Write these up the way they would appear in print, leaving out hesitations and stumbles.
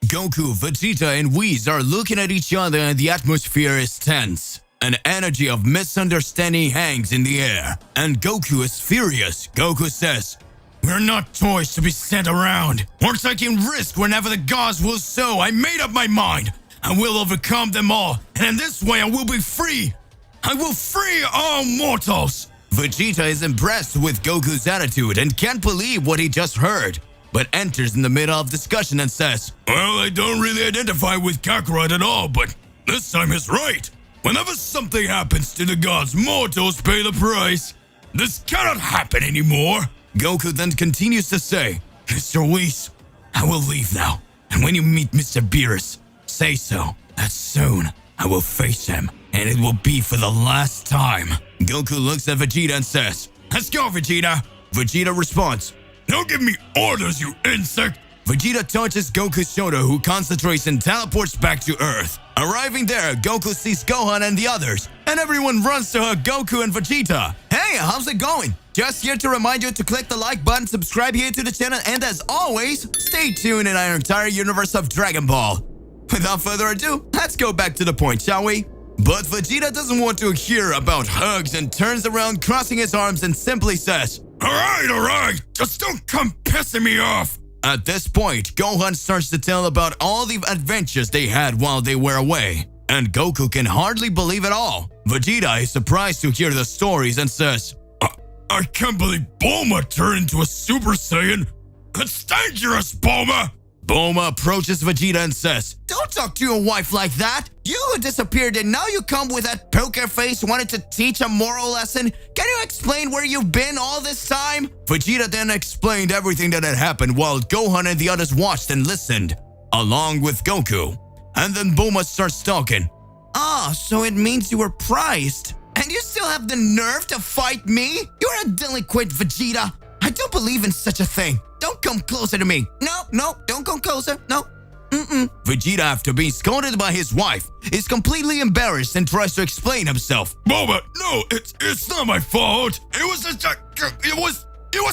Goku, Vegeta, and Whis are looking at each other and the atmosphere is tense. An energy of misunderstanding hangs in the air, and Goku is furious. Goku says, "We're not toys to be sent around. We're taking risk whenever the gods will so. I made up my mind. I will overcome them all, and in this way I will be free. I will free all mortals." Vegeta is impressed with Goku's attitude and can't believe what he just heard, but enters in the middle of discussion and says, "Well, I don't really identify with Kakarot at all, but this time he's right. Whenever something happens to the gods, mortals pay the price. This cannot happen anymore." Goku then continues to say, "Mr. Whis, I will leave now, and when you meet Mr. Beerus, say so, that soon I will face him, and it will be for the last time." Goku looks at Vegeta and says, "Let's go, Vegeta." Vegeta responds, "Don't give me orders, you insect." Vegeta touches Goku's shoulder, who concentrates and teleports back to Earth. Arriving there, Goku sees Gohan and the others, and everyone runs to hug Goku and Vegeta. Hey, how's it going? Just here to remind you to click the like button, subscribe here to the channel, and as always, stay tuned in our entire universe of Dragon Ball. Without further ado, let's go back to the point, shall we? But Vegeta doesn't want to hear about hugs and turns around, crossing his arms, and simply says, all right, just don't come pissing me off." At this point, Gohan starts to tell about all the adventures they had while they were away, and Goku can hardly believe it all. Vegeta is surprised to hear the stories and says, I can't believe Bulma turned into a Super Saiyan. It's dangerous, Bulma." Bulma approaches Vegeta and says, "Don't talk to your wife like that. You who disappeared and now you come with that poker face wanting to teach a moral lesson. Can you explain where you've been all this time?" Vegeta then explained everything that had happened while Gohan and the others watched and listened, along with Goku. And then Bulma starts talking. So it means you were prized. And you still have the nerve to fight me? You're a delinquent, Vegeta. I don't believe in such a thing. Don't come closer to me. No, don't come closer. No. Vegeta, after being scolded by his wife, is completely embarrassed and tries to explain himself. "Bulma, no, it's not my fault. It was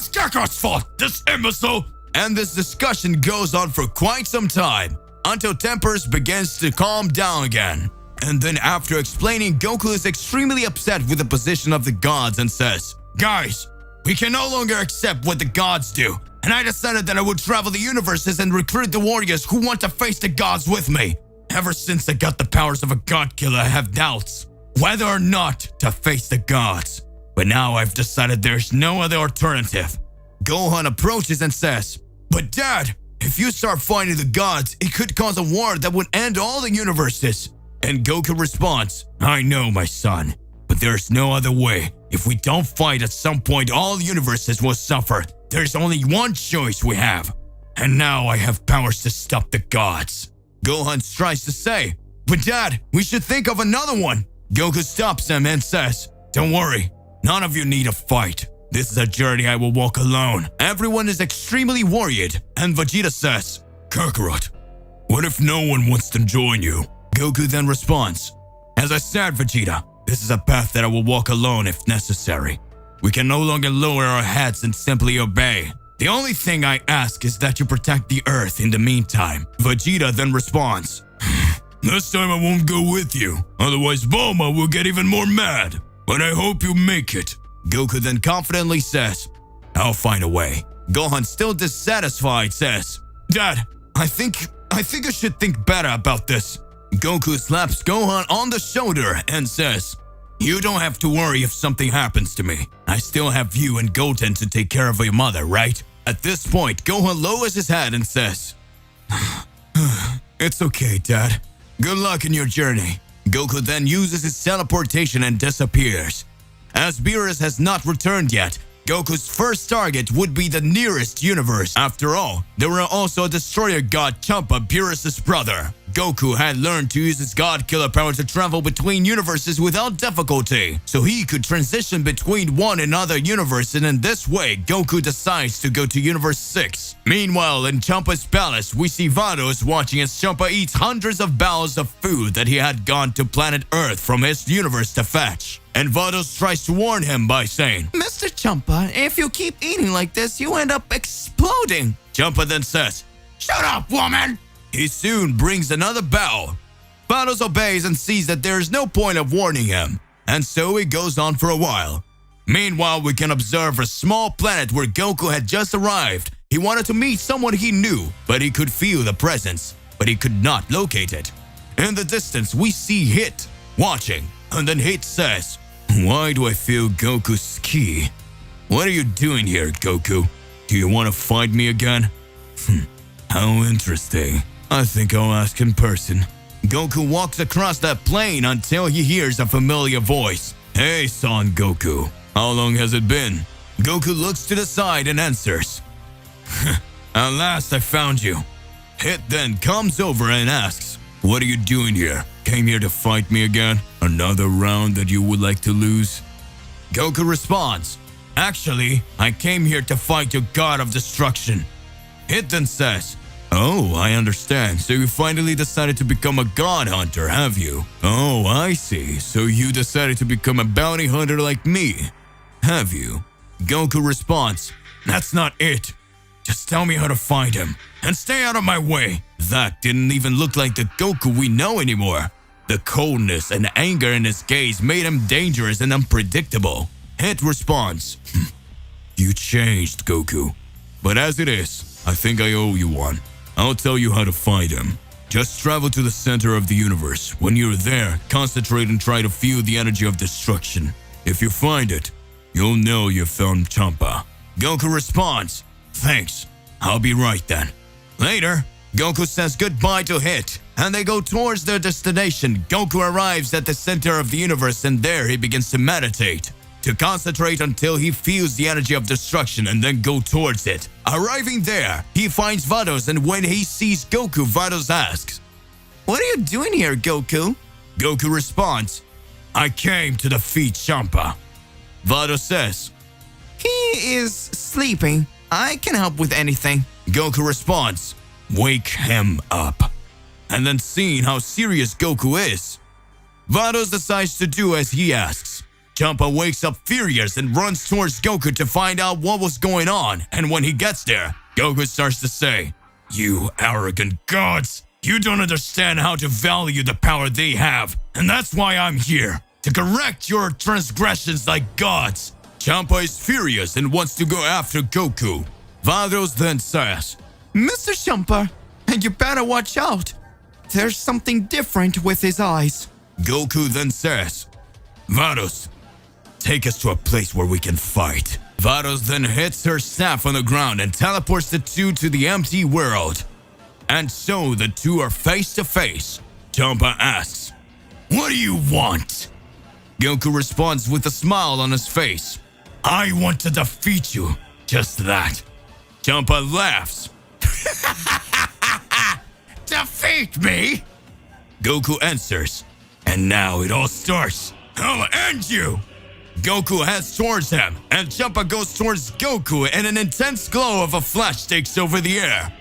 Kakarot's fault, this imbecile." And this discussion goes on for quite some time, until tempers begins to calm down again. And then after explaining, Goku is extremely upset with the position of the gods and says, "Guys, we can no longer accept what the gods do. And I decided that I would travel the universes and recruit the warriors who want to face the gods with me. Ever since I got the powers of a god killer, I have doubts whether or not to face the gods. But now I've decided there's no other alternative." Gohan approaches and says, "But Dad, if you start fighting the gods, it could cause a war that would end all the universes." And Goku responds, "I know, my son, but there's no other way. If we don't fight, at some point all universes will suffer. There's only one choice we have. And now I have powers to stop the gods." Gohan tries to say, "But Dad, we should think of another one." Goku stops him and says, "Don't worry, none of you need a fight. This is a journey I will walk alone." Everyone is extremely worried, and Vegeta says, "Kakarot, what if no one wants to join you?" Goku then responds, "As I said, Vegeta, this is a path that I will walk alone if necessary. We can no longer lower our heads and simply obey. The only thing I ask is that you protect the Earth in the meantime." Vegeta then responds, "This time I won't go with you, otherwise Bulma will get even more mad. But I hope you make it." Goku then confidently says, "I'll find a way." Gohan, still dissatisfied, says, "Dad, I think you should think better about this." Goku slaps Gohan on the shoulder and says, "You don't have to worry if something happens to me. I still have you and Goten to take care of your mother, right?" At this point, Gohan lowers his head and says, "It's okay, Dad. Good luck in your journey." Goku then uses his teleportation and disappears. As Beerus has not returned yet, Goku's first target would be the nearest universe. After all, there were also a destroyer god Champa, Beerus' brother. Goku had learned to use his god killer power to travel between universes without difficulty, so he could transition between one and other universe, and in this way, Goku decides to go to Universe 6. Meanwhile, in Champa's palace, we see Vado is watching as Champa eats hundreds of bowls of food that he had gone to planet Earth from his universe to fetch. And Vados tries to warn him by saying, "Mr. Champa, if you keep eating like this, you end up exploding." Champa then says, "Shut up, woman! He soon brings another bow. Vados obeys and sees that there is no point of warning him, and so he goes on for a while. Meanwhile, we can observe a small planet where Goku had just arrived. He wanted to meet someone he knew, but he could feel the presence, but he could not locate it. In the distance, we see Hit watching, and then Hit says, "Why do I feel Goku's ki? What are you doing here, Goku? Do you want to fight me again?" How interesting. I think I'll ask in person. Goku walks across that plain until he hears a familiar voice. "Hey, Son Goku. How long has it been?" Goku looks to the side and answers, "At last I found you." Hit then comes over and asks, "What are you doing here? Came here to fight me again? Another round that you would like to lose?" Goku responds, "Actually, I came here to fight your god of destruction." Hit then says, "Oh, I understand. So you finally decided to become a god hunter, have you?" "Oh, I see. So you decided to become a bounty hunter like me, have you?" Goku responds, "That's not it. Just tell me how to find him, and stay out of my way." That didn't even look like the Goku we know anymore. The coldness and anger in his gaze made him dangerous and unpredictable. Hit responds, "You changed, Goku. But as it is, I think I owe you one. I'll tell you how to find him. Just travel to the center of the universe. When you're there, concentrate and try to feel the energy of destruction. If you find it, you'll know you found Champa." Goku responds, "Thanks. I'll be right then." Later, Goku says goodbye to Hit, and they go towards their destination. Goku arrives at the center of the universe, and there he begins to meditate, to concentrate until he feels the energy of destruction and then go towards it. Arriving there, he finds Vados, and when he sees Goku, Vados asks, "What are you doing here, Goku?" Goku responds, "I came to defeat Champa." Vados says, "He is sleeping. I can help with anything." Goku responds, "Wake him up." And then seeing how serious Goku is, Vados decides to do as he asks. Champa wakes up furious and runs towards Goku to find out what was going on, and when he gets there, Goku starts to say, "You arrogant gods! You don't understand how to value the power they have, and that's why I'm here, to correct your transgressions like gods." Champa is furious and wants to go after Goku. Vados then says, "Mr. Champa, you better watch out. There's something different with his eyes." Goku then says, "Vados, take us to a place where we can fight." Vados then hits her staff on the ground and teleports the two to the empty world. And so the two are face to face. Champa asks, "What do you want?" Goku responds with a smile on his face, "I want to defeat you, just that." Champa laughs. "Defeat me?" Goku answers, "And now it all starts. I'll end you." Goku heads towards him, and Champa goes towards Goku, and an intense glow of a flash takes over the air.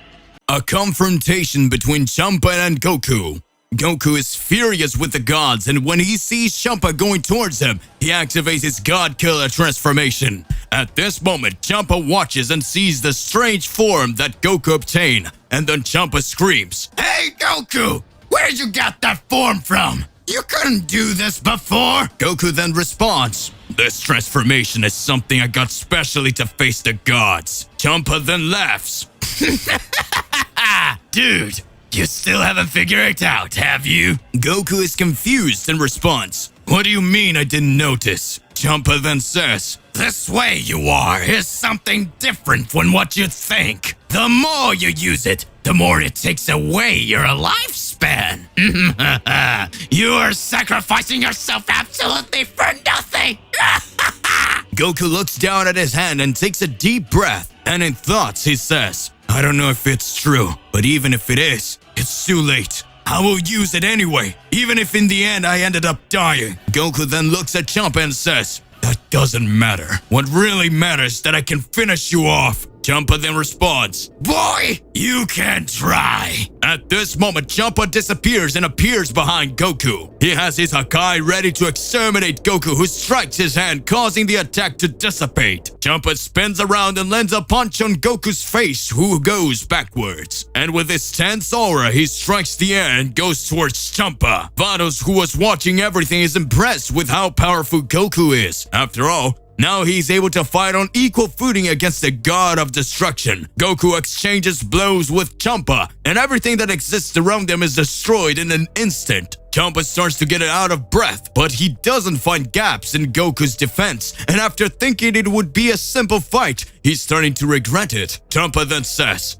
A confrontation between Champa and Goku. Goku is furious with the gods, and when he sees Champa going towards him, he activates his God Killer transformation. At this moment, Champa watches and sees the strange form that Goku obtained, and then Champa screams, "Hey Goku! Where'd you get that form from? You couldn't do this before!" Goku then responds, "This transformation is something I got specially to face the gods." Champa then laughs. "Dude, you still haven't figured it out, have you?" Goku is confused and responds, "What do you mean I didn't notice?" Champa then says, "This way you are is something different from what you think. The more you use it, the more it takes away your lifespan. You are sacrificing yourself absolutely for nothing." Goku looks down at his hand and takes a deep breath, and in thoughts he says, "I don't know if it's true, but even if it is, it's too late. I will use it anyway, even if in the end I ended up dying." Goku then looks at Champa and says, "That doesn't matter. What really matters is that I can finish you off." Jumper then responds, "Boy, you can try." At this moment, Jumper disappears and appears behind Goku. He has his Hakai ready to exterminate Goku, who strikes his hand, causing the attack to dissipate. Jumper spins around and lands a punch on Goku's face, who goes backwards. And with his tense aura, he strikes the air and goes towards Jumper. Vados, who was watching everything, is impressed with how powerful Goku is. After all, now he's able to fight on equal footing against the god of destruction. Goku exchanges blows with Jumper, and everything that exists around them is destroyed in an instant. Jumper starts to get out of breath, but he doesn't find gaps in Goku's defense, and after thinking it would be a simple fight, he's starting to regret it. Jumper then says,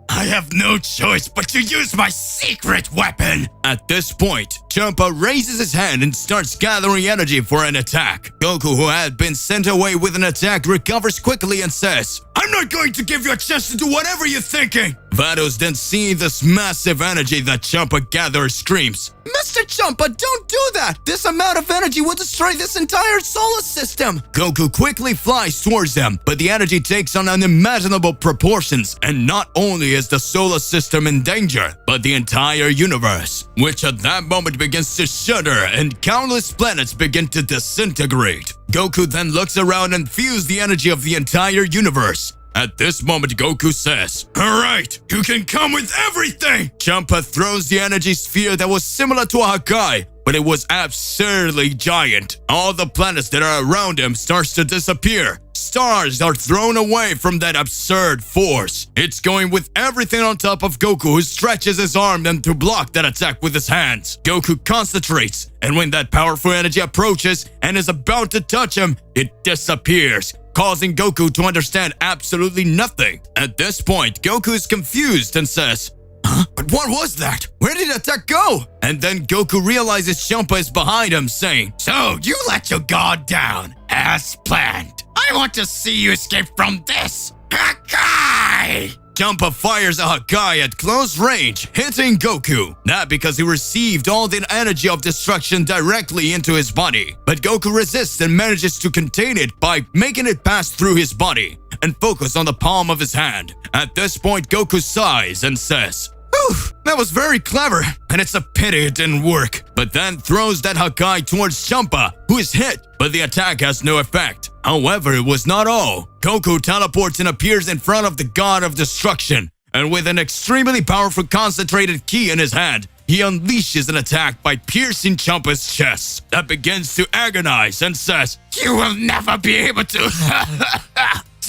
"I have no choice but to use my secret weapon." At this point, Jumper raises his hand and starts gathering energy for an attack. Goku, who had been sent away with an attack, recovers quickly and says, "I'm not going to give you a chance to do whatever you're thinking." Vados, then seeing this massive energy that Jumper gathers, screams, "Mr. Jumper, don't do that! This amount of energy will destroy this entire solar system!" Goku quickly flies towards them, but the energy takes on unimaginable proportions, and not only is the solar system in danger, but the entire universe, which at that moment begins to shudder and countless planets begin to disintegrate. Goku then looks around and feels the energy of the entire universe. At this moment, Goku says, "Alright, you can come with everything!" Jumper throws the energy sphere that was similar to a Hakai, but it was absurdly giant. All the planets that are around him starts to disappear. Stars are thrown away from that absurd force. It's going with everything on top of Goku, who stretches his arm then to block that attack with his hands. Goku concentrates, and when that powerful energy approaches and is about to touch him, it disappears, causing Goku to understand absolutely nothing. At this point, Goku is confused and says, "Huh? But what was that? Where did the attack go?" And then Goku realizes Jumper is behind him, saying, "So you let your guard down, as planned. I want to see you escape from this. Hakai!" Jumper fires a Hakai at close range, hitting Goku. Not because he received all the energy of destruction directly into his body, but Goku resists and manages to contain it by making it pass through his body and focus on the palm of his hand. At this point, Goku sighs and says, "Whew, that was very clever, and it's a pity it didn't work," but then throws that Hakai towards Jumper, who is hit, but the attack has no effect. However, it was not all. Goku teleports and appears in front of the god of destruction, and with an extremely powerful concentrated ki in his hand, he unleashes an attack by piercing Jumper's chest. That begins to agonize and says, "You will never be able to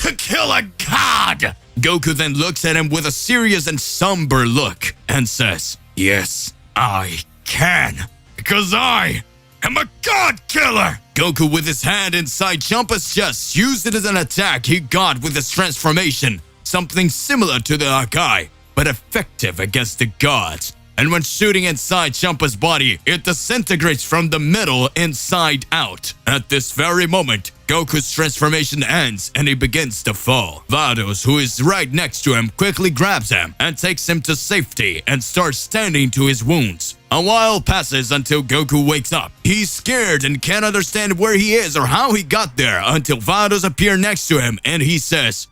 to kill a god." Goku then looks at him with a serious and somber look and says, "Yes, I can, because I am a god killer." Goku, with his hand inside Jumper's chest, used it as an attack he got with his transformation, something similar to the Hakai, but effective against the gods. And when shooting inside Jumper's body, it disintegrates from the middle inside out. At this very moment, Goku's transformation ends and he begins to fall. Vados, who is right next to him, quickly grabs him and takes him to safety and starts tending to his wounds. A while passes until Goku wakes up. He's scared and can't understand where he is or how he got there until Vados appear next to him and he says,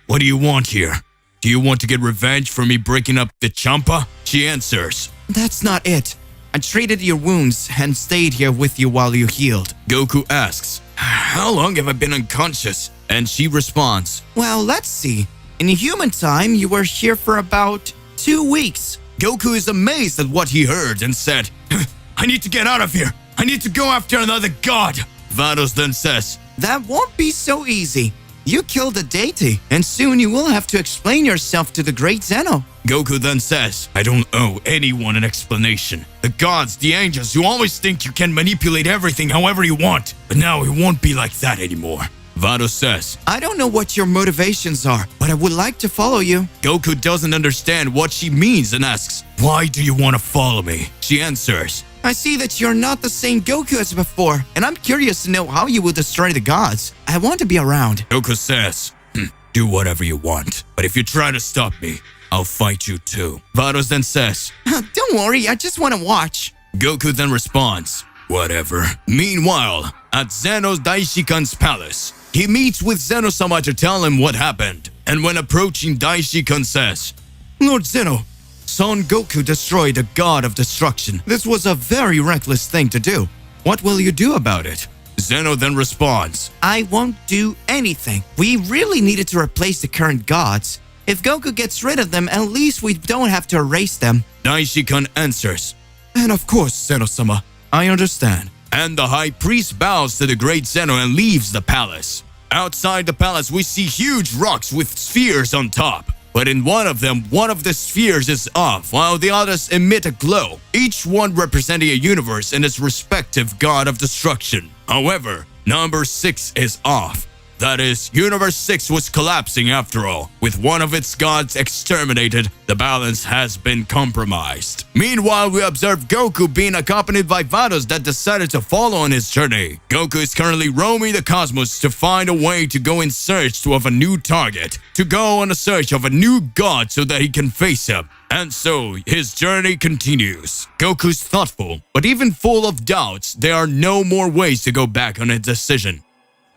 "What do you want here? Do you want to get revenge for me breaking up the Champa?" She answers, "That's not it. I treated your wounds and stayed here with you while you healed." Goku asks, "How long have I been unconscious?" And she responds, "Well, let's see. In human time, you were here for about 2 weeks. Goku is amazed at what he heard and said, "I need to get out of here. I need to go after another god." Vados then says, "That won't be so easy. You killed a deity, and soon you will have to explain yourself to the great Zeno." Goku then says, "I don't owe anyone an explanation. The gods, the angels, you always think you can manipulate everything however you want, but now it won't be like that anymore." Vado says, "I don't know what your motivations are, but I would like to follow you." Goku doesn't understand what she means and asks, "Why do you want to follow me?" She answers, "I see that you're not the same Goku as before, and I'm curious to know how you will destroy the gods. I want to be around." Goku says, "Do whatever you want, but if you try to stop me, I'll fight you too." Vados then says, "Don't worry, I just want to watch." Goku then responds, "Whatever." Meanwhile, at Zeno's Daishikan's palace, He meets with Zeno-sama to tell him what happened, and when approaching, Daishikan says, Lord Zeno, Son Goku destroyed the god of destruction. This was a very reckless thing to do. What will you do about it? Zeno then responds, I won't do anything. We really needed to replace the current gods. If Goku gets rid of them, at least we don't have to erase them. Daishikan answers, And of course, Zeno-sama, I understand. And the high priest bows to the great Zeno and leaves the palace. Outside the palace, we see huge rocks with spheres on top. But in one of them, one of the spheres is off, while the others emit a glow, each one representing a universe and its respective god of destruction. However, number 6 is off. That is, Universe 6 was collapsing after all. With one of its gods exterminated, the balance has been compromised. Meanwhile, we observe Goku being accompanied by Vados that decided to follow on his journey. Goku is currently roaming the cosmos to find a way to go in search of a new target, to go on a search of a new god so that he can face him. And so, his journey continues. Goku's thoughtful, but even full of doubts, there are no more ways to go back on his decision.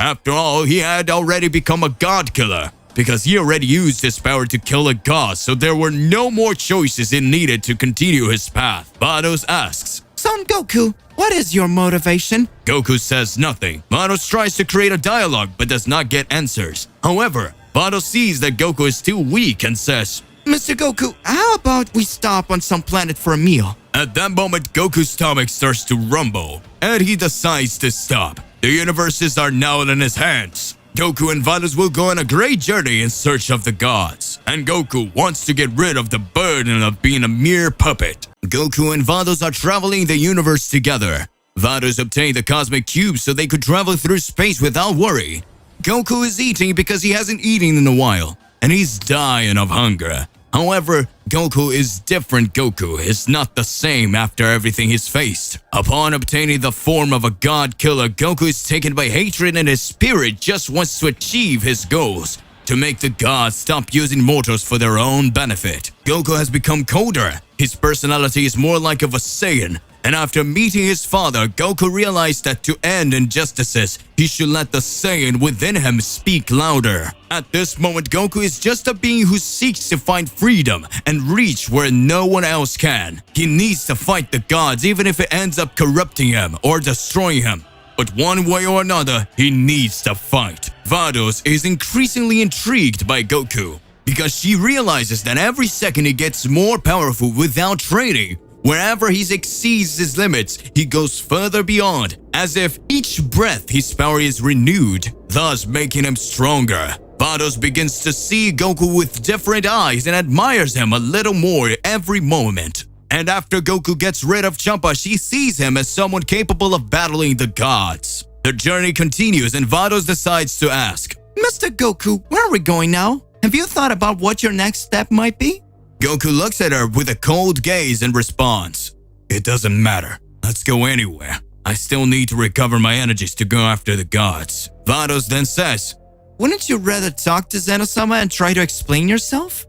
After all, he had already become a god killer, because he already used his power to kill a god, so there were no more choices he needed to continue his path. Vados asks, Son Goku, what is your motivation? Goku says nothing. Vados tries to create a dialogue but does not get answers. However, Vados sees that Goku is still weak and says, Mr. Goku, how about we stop on some planet for a meal? At that moment, Goku's stomach starts to rumble, and he decides to stop. The universes are now in his hands. Goku and Vados will go on a great journey in search of the gods, and Goku wants to get rid of the burden of being a mere puppet. Goku and Vados are traveling the universe together. Vados obtained the cosmic cube so they could travel through space without worry. Goku is eating because he hasn't eaten in a while, and he's dying of hunger. However, Goku is different. Goku is not the same after everything he's faced. Upon obtaining the form of a god killer, Goku is taken by hatred and his spirit just wants to achieve his goals, to make the gods stop using mortals for their own benefit. Goku has become colder. His personality is more like of a saiyan. And after meeting his father, Goku realized that to end injustices, he should let the Saiyan within him speak louder. At this moment, Goku is just a being who seeks to find freedom and reach where no one else can. He needs to fight the gods even if it ends up corrupting him or destroying him. But one way or another, he needs to fight. Vados is increasingly intrigued by Goku because she realizes that every second he gets more powerful without training. Wherever he exceeds his limits, he goes further beyond, as if each breath his power is renewed, thus making him stronger. Vados begins to see Goku with different eyes and admires him a little more every moment. And after Goku gets rid of Champa, she sees him as someone capable of battling the gods. The journey continues and Vados decides to ask, Mr. Goku, where are we going now? Have you thought about what your next step might be? Goku looks at her with a cold gaze and responds, It doesn't matter. Let's go anywhere. I still need to recover my energies to go after the gods. Vados then says, Wouldn't you rather talk to Zeno-sama and try to explain yourself?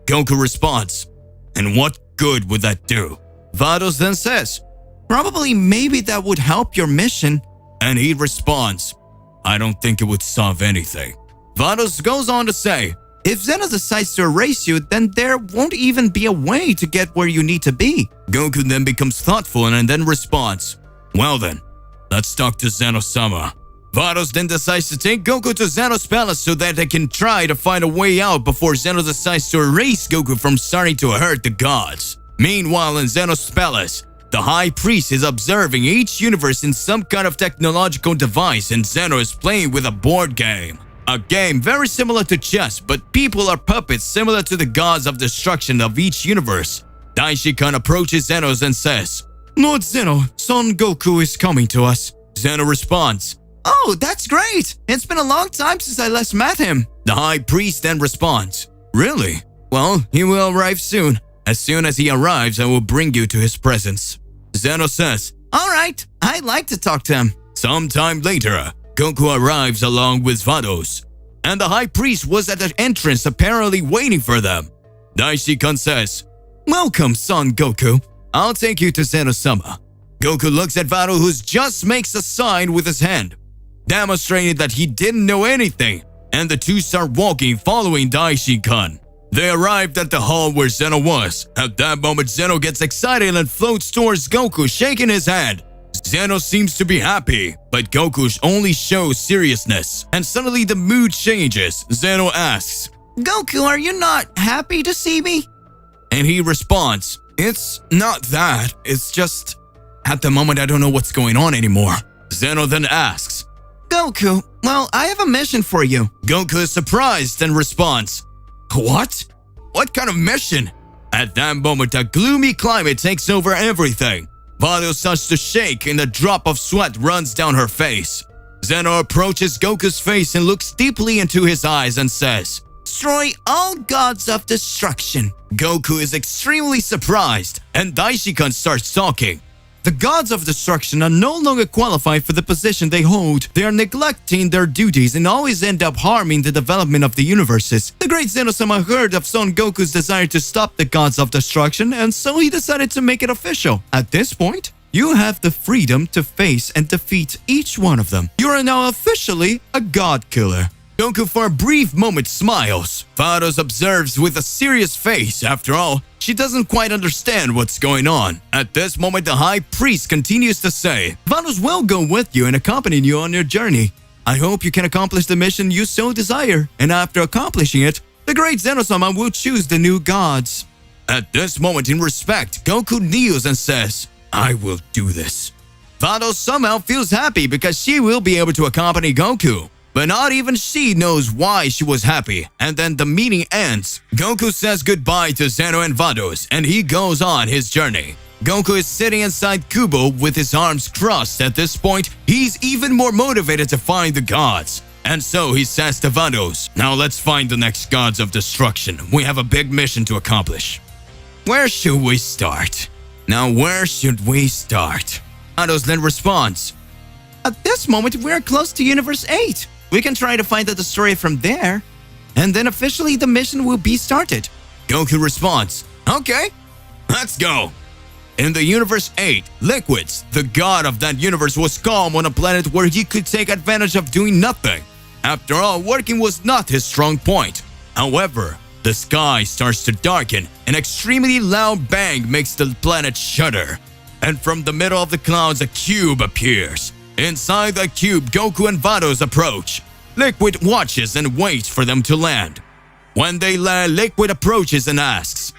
Goku responds, And what good would that do? Vados then says, Probably maybe that would help your mission. And he responds, I don't think it would solve anything. Vados goes on to say, If Zeno decides to erase you, then there won't even be a way to get where you need to be. Goku then becomes thoughtful and then responds, Well then, let's talk to Zeno-sama. Vados then decides to take Goku to Zeno's palace so that they can try to find a way out before Zeno decides to erase Goku from starting to hurt the gods. Meanwhile, in Zeno's palace, the High Priest is observing each universe in some kind of technological device and Zeno is playing with a board game. A game very similar to chess, but people are puppets similar to the gods of destruction of each universe. Daishikan approaches Zeno and says, Lord Zeno, Son Goku is coming to us. Zeno responds, Oh, that's great! It's been a long time since I last met him. The High Priest then responds, Really? Well, he will arrive soon. As soon as he arrives, I will bring you to his presence. Zeno says, All right, I'd like to talk to him. Sometime later, Goku arrives along with Vados, and the High Priest was at the entrance apparently waiting for them. Daishikan says, Welcome, Son Goku. I'll take you to Zeno-sama. Goku looks at Vado who just makes a sign with his hand. demonstrating that he didn't know anything, and the two start walking following Daishi-kun. They arrived at the hall where Zeno was. At that moment, Zeno gets excited and floats towards Goku, shaking his hand. Zeno seems to be happy, but Goku only shows seriousness, and suddenly the mood changes. Zeno asks, Goku, are you not happy to see me? and he responds, "It's not that, it's just, at the moment I don't know what's going on anymore." Zeno then asks, Goku, well, I have a mission for you. Goku is surprised and responds, "What? What kind of mission?" At that moment, a gloomy climate takes over everything. Vado starts to shake and a drop of sweat runs down her face. Zeno approaches Goku's face and looks deeply into his eyes and says, Destroy all gods of destruction. Goku is extremely surprised, and Daishi-kun starts talking. The gods of destruction are no longer qualified for the position they hold. They are neglecting their duties and always end up harming the development of the universes. The great Zeno-sama heard of Son Goku's desire to stop the gods of destruction, and so he decided to make it official. At this point, you have the freedom to face and defeat each one of them. You are now officially a god killer. Goku for a brief moment smiles. Vados observes with a serious face. After all, she doesn't quite understand what's going on. At this moment, the high priest continues to say, Vados will go with you and accompany you on your journey. I hope you can accomplish the mission you so desire, and after accomplishing it, the great Zeno-sama will choose the new gods. At this moment, in respect, Goku kneels and says, "I will do this." Vados somehow feels happy because she will be able to accompany Goku. But not even she knows why she was happy, and then the meeting ends. Goku says goodbye to Zeno and Vados, and he goes on his journey. Goku is sitting inside Kubo with his arms crossed. At this point, he's even more motivated to find the gods. And so he says to Vados, "Now let's find the next gods of destruction. We have a big mission to accomplish. Where should we start? Now where should we start?" Vados then responds, At this moment, we're close to Universe 8. We can try to find the destroyer from there, and then officially the mission will be started. Goku responds, "Okay, let's go." In the Universe 8, Liquids, the god of that universe, was calm on a planet where he could take advantage of doing nothing. After all, working was not his strong point. However, the sky starts to darken. An extremely loud bang makes the planet shudder. And from the middle of the clouds, a cube appears. Inside the cube, Goku and Vados approach. Liquid watches and waits for them to land. When they land, Liquid approaches and asks,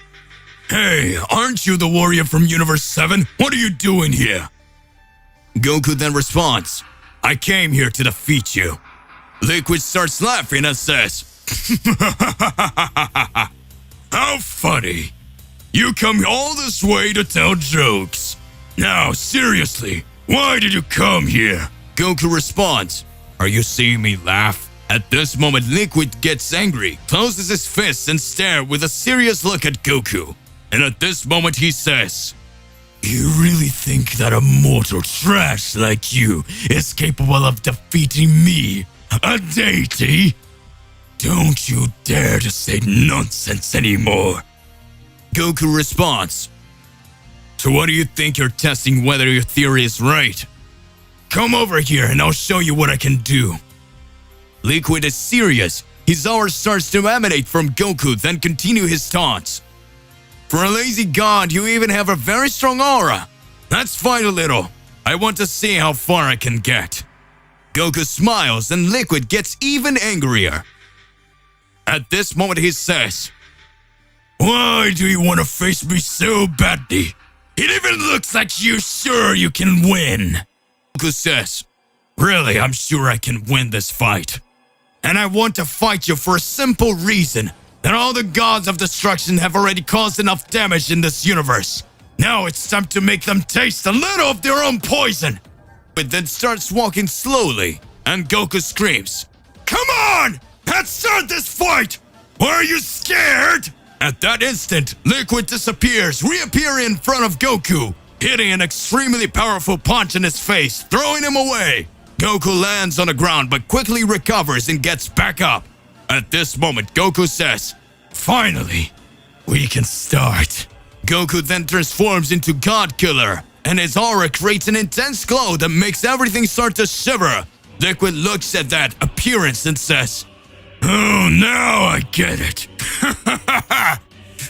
"Hey, aren't you the warrior from Universe 7? What are you doing here?" Goku then responds, "I came here to defeat you." Liquid starts laughing and says, "How funny. You come all this way to tell jokes. Now, seriously, why did you come here?" Goku responds, "Are you seeing me laugh?" At this moment, Liquid gets angry, closes his fists and stares with a serious look at Goku. And at this moment he says, "You really think that a mortal trash like you is capable of defeating me, a deity? Don't you dare to say nonsense anymore." Goku responds, "So what do you think you're testing whether your theory is right? Come over here and I'll show you what I can do." Liquid is serious. His aura starts to emanate from Goku, then continue his taunts. "For a lazy god, you even have a very strong aura. Let's fight a little. I want to see how far I can get." Goku smiles and Liquid gets even angrier. At this moment he says, "Why do you want to face me so badly? It even looks like you're sure you can win." Goku says, "Really, I'm sure I can win this fight. And I want to fight you for a simple reason, that all the gods of destruction have already caused enough damage in this universe. Now it's time to make them taste a little of their own poison." But then starts walking slowly, and Goku screams, "Come on! Let's start this fight! Are you scared?" At that instant, Liquid disappears, reappearing in front of Goku, hitting an extremely powerful punch in his face, throwing him away. Goku lands on the ground but quickly recovers and gets back up. At this moment, Goku says, "Finally, we can start." Goku then transforms into God Killer, and his aura creates an intense glow that makes everything start to shiver. Liquid looks at that appearance and says, "Oh, now I get it.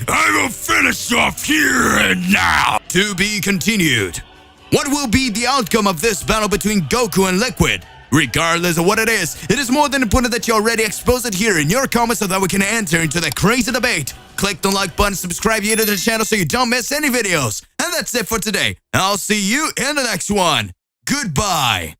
I will finish off here and now." To be continued. What will be the outcome of this battle between Goku and Liquid? Regardless of what it is more than important that you already expose it here in your comments so that we can enter into the crazy debate. Click the like button, subscribe here to the channel so you don't miss any videos. And that's it for today. I'll see you in the next one. Goodbye.